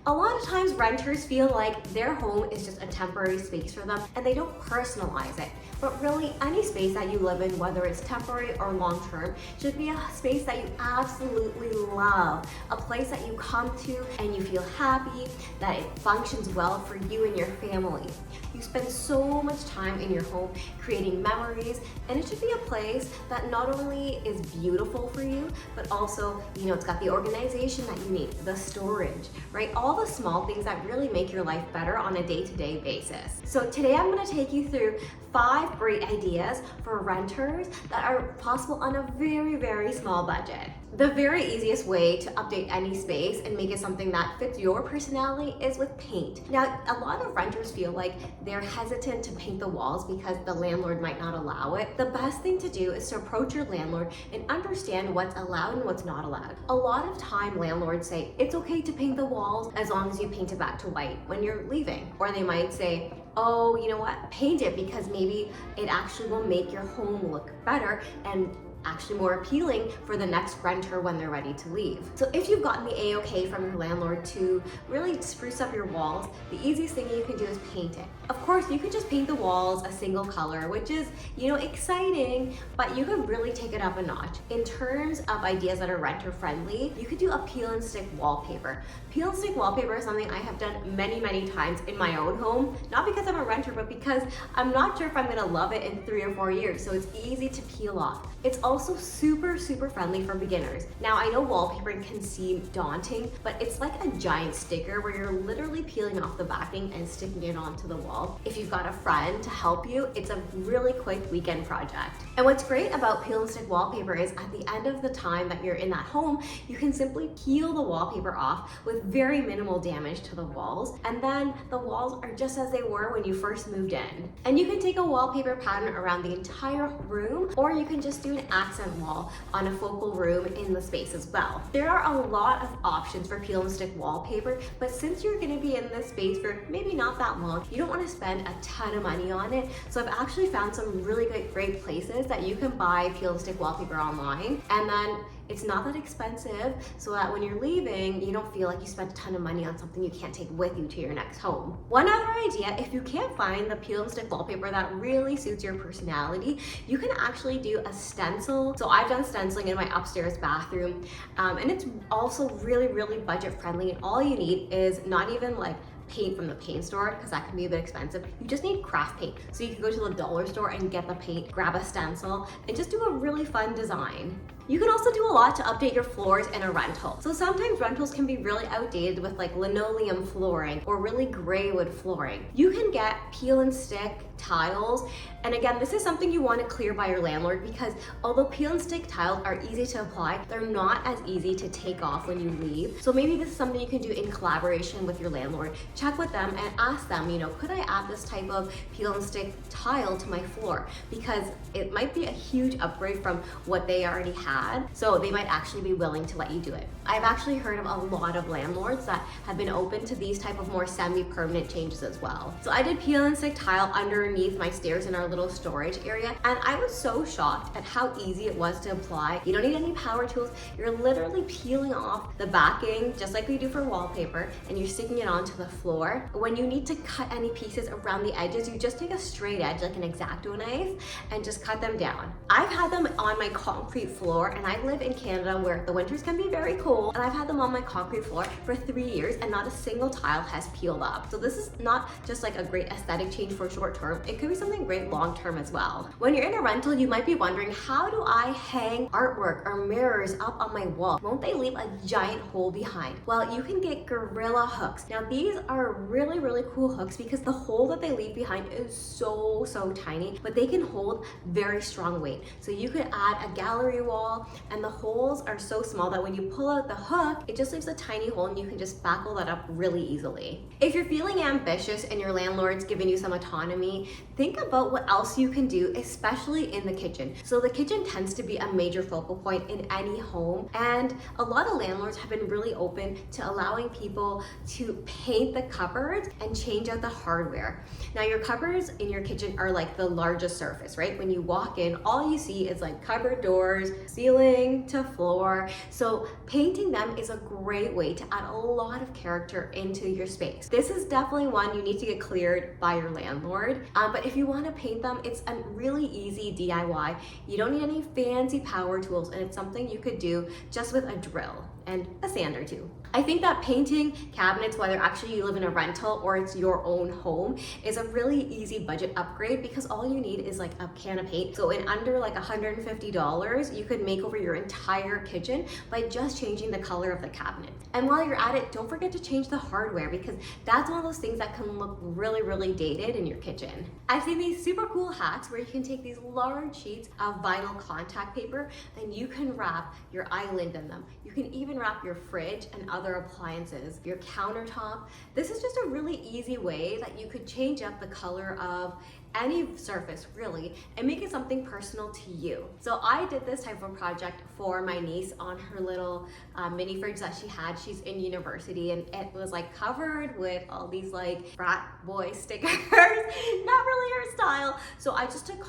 A lot of times renters feel like their home is just a temporary space for them and they don't personalize it. But really, any space that you live in, whether it's temporary or long-term, should be a space that you absolutely love. A place that you come to and you feel happy, that it functions well for you and your family. You spend so much time in your home creating memories, and it should be a place that not only is beautiful for you, but also, it's got the organization that you need, the storage, right? All the small things that really make your life better on a day-to-day basis. So today I'm gonna take you through 5 great ideas for renters that are possible on a very, very small budget. The very easiest way to update any space and make it something that fits your personality is with paint. Now, a lot of renters feel like they're hesitant to paint the walls because the landlord might not allow it. The best thing to do is to approach your landlord and understand what's allowed and what's not allowed. A lot of time landlords say it's okay to paint the walls as long as you paint it back to white when you're leaving. Or they might say, oh, you know what, paint it because maybe it actually will make your home look better and actually more appealing for the next renter when they're ready to leave. So if you've gotten the A-OK from your landlord to really spruce up your walls, the easiest thing you can do is paint it. Of course, you could just paint the walls a single color, which is, exciting, but you could really take it up a notch. In terms of ideas that are renter friendly, you could do a peel and stick wallpaper. Peel and stick wallpaper is something I have done many, many times in my own home, not because I'm a renter, but because I'm not sure if I'm gonna love it in 3 or 4 years, so it's easy to peel off. It's also super, super friendly for beginners. Now, I know wallpaper can seem daunting, but it's like a giant sticker where you're literally peeling off the backing and sticking it onto the wall. If you've got a friend to help you, it's a really quick weekend project. And what's great about peel and stick wallpaper is at the end of the time that you're in that home, you can simply peel the wallpaper off with very minimal damage to the walls. And then the walls are just as they were when you first moved in. And you can take a wallpaper pattern around the entire room, or you can just do an accent wall on a focal room in the space as well. There are a lot of options for peel and stick wallpaper, but since you're gonna be in this space for maybe not that long, you don't wanna spend a ton of money on it. So I've actually found some really great places that you can buy peel and stick wallpaper online, and then it's not that expensive, so that when you're leaving, you don't feel like you spent a ton of money on something you can't take with you to your next home. One other idea, if you can't find the peel and stick wallpaper that really suits your personality, you can actually do a stencil. So I've done stenciling in my upstairs bathroom, and it's also really, really budget friendly, and all you need is not even like paint from the paint store, because that can be a bit expensive. You just need craft paint. So you can go to the dollar store and get the paint, grab a stencil, and just do a really fun design. You can also do a lot to update your floors in a rental. So sometimes rentals can be really outdated with like linoleum flooring or really gray wood flooring. You can get peel and stick tiles. And again, this is something you want to clear by your landlord, because although peel and stick tiles are easy to apply, they're not as easy to take off when you leave. So maybe this is something you can do in collaboration with your landlord. Check with them and ask them, could I add this type of peel and stick tile to my floor? Because it might be a huge upgrade from what they already had. So they might actually be willing to let you do it. I've actually heard of a lot of landlords that have been open to these type of more semi-permanent changes as well. So I did peel and stick tile underneath my stairs in our little storage area, and I was so shocked at how easy it was to apply. You don't need any power tools. You're literally peeling off the backing just like we do for wallpaper, and you're sticking it onto the floor. When you need to cut any pieces around the edges, you just take a straight edge like an X-Acto knife and just cut them down. I've had them on my concrete floor, and I live in Canada where the winters can be very cold, and I've had them on my concrete floor for 3 years and not a single tile has peeled up. So this is not just like a great aesthetic change for short term, it could be something great long term as well. When you're in a rental, you might be wondering, how do I hang artwork or mirrors up on my wall? Won't they leave a giant hole behind? Well, you can get Gorilla hooks. Now these are really, really cool hooks because the hole that they leave behind is so tiny, but they can hold very strong weight. So you could add a gallery wall, and the holes are so small that when you pull out the hook, it just leaves a tiny hole and you can just buckle that up really easily. If you're feeling ambitious and your landlord's giving you some autonomy, think about what else you can do, especially in the kitchen. So the kitchen tends to be a major focal point in any home, and a lot of landlords have been really open to allowing people to paint the cupboards and change out the hardware. Now your cupboards in your kitchen are like the largest surface, right? When you walk in, all you see is like cupboard doors, ceiling to floor. So paint painting them is a great way to add a lot of character into your space. This is definitely one you need to get cleared by your landlord, but if you want to paint them, it's a really easy DIY. You don't need any fancy power tools, and it's something you could do just with a drill and a sand or two. I think that painting cabinets, whether actually you live in a rental or it's your own home, is a really easy budget upgrade because all you need is like a can of paint. So in under like $150, you could make over your entire kitchen by just changing the color of the cabinet. And while you're at it, don't forget to change the hardware because that's one of those things that can look really, really dated in your kitchen. I've seen these super cool hacks where you can take these large sheets of vinyl contact paper and you can wrap your island in them. You can even wrap your fridge and other appliances, your countertop. This is just a really easy way that you could change up the color of any surface really and make it something personal to you. So I did this type of project for my niece on her little mini fridge that she had. She's in university and it was like covered with all these like frat boy stickers, not really her style. So I just took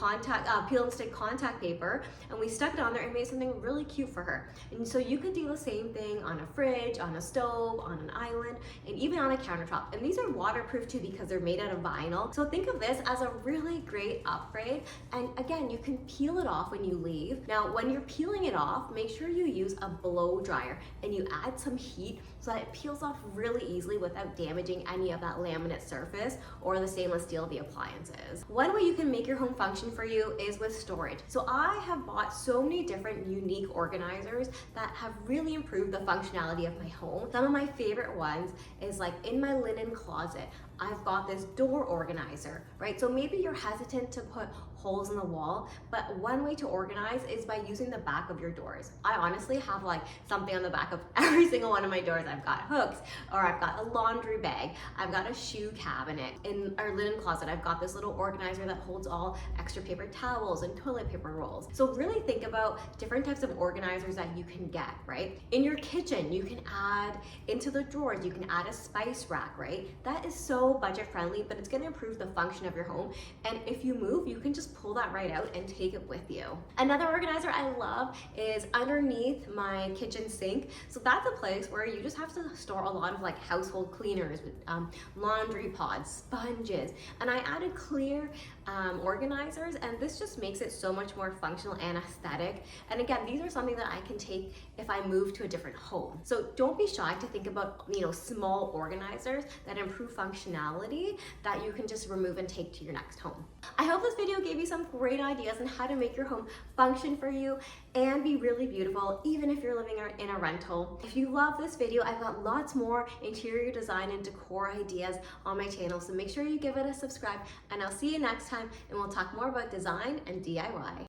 peel and stick contact paper and we stuck it on there and made something really cute for her. And so you could do the same thing on a fridge, on a stove, on an island, and even on a countertop. And these are waterproof too because they're made out of vinyl. So think of this as a really great upgrade. And again, you can peel it off when you leave. Now, when you're peeling it off, make sure you use a blow dryer and you add some heat so that it peels off really easily without damaging any of that laminate surface or the stainless steel of the appliances. One way you can make your home function for you is with storage. So I have bought so many different unique organizers that have really improved the functionality of my home. Some of my favorite ones is like in my linen closet, I've got this door organizer, right? So maybe you're hesitant to put holes in the wall, but one way to organize is by using the back of your doors. I honestly have like something on the back of every single one of my doors. I've got hooks, or I've got a laundry bag, I've got a shoe cabinet. In our linen closet, I've got this little organizer that holds all extra paper towels and toilet paper rolls. So really think about different types of organizers that you can get, right? In your kitchen, you can add into the drawers, you can add a spice rack, right? That is so budget friendly, but it's gonna improve the function of your home. And if you move, you can just pull that right out and take it with you. Another organizer I love is underneath my kitchen sink. So that's a place where you just have to store a lot of like household cleaners, laundry pods, sponges. And I added clear organizers, and this just makes it so much more functional and aesthetic. And again, these are something that I can take if I move to a different home. So don't be shy to think about, small organizers that improve functionality that you can just remove and take to your next home. I hope this video gave you some great ideas on how to make your home function for you and be really beautiful, even if you're living in a rental. If you love this video, I've got lots more interior design and decor ideas on my channel, so make sure you give it a subscribe, and I'll see you next time, and we'll talk more about design and DIY.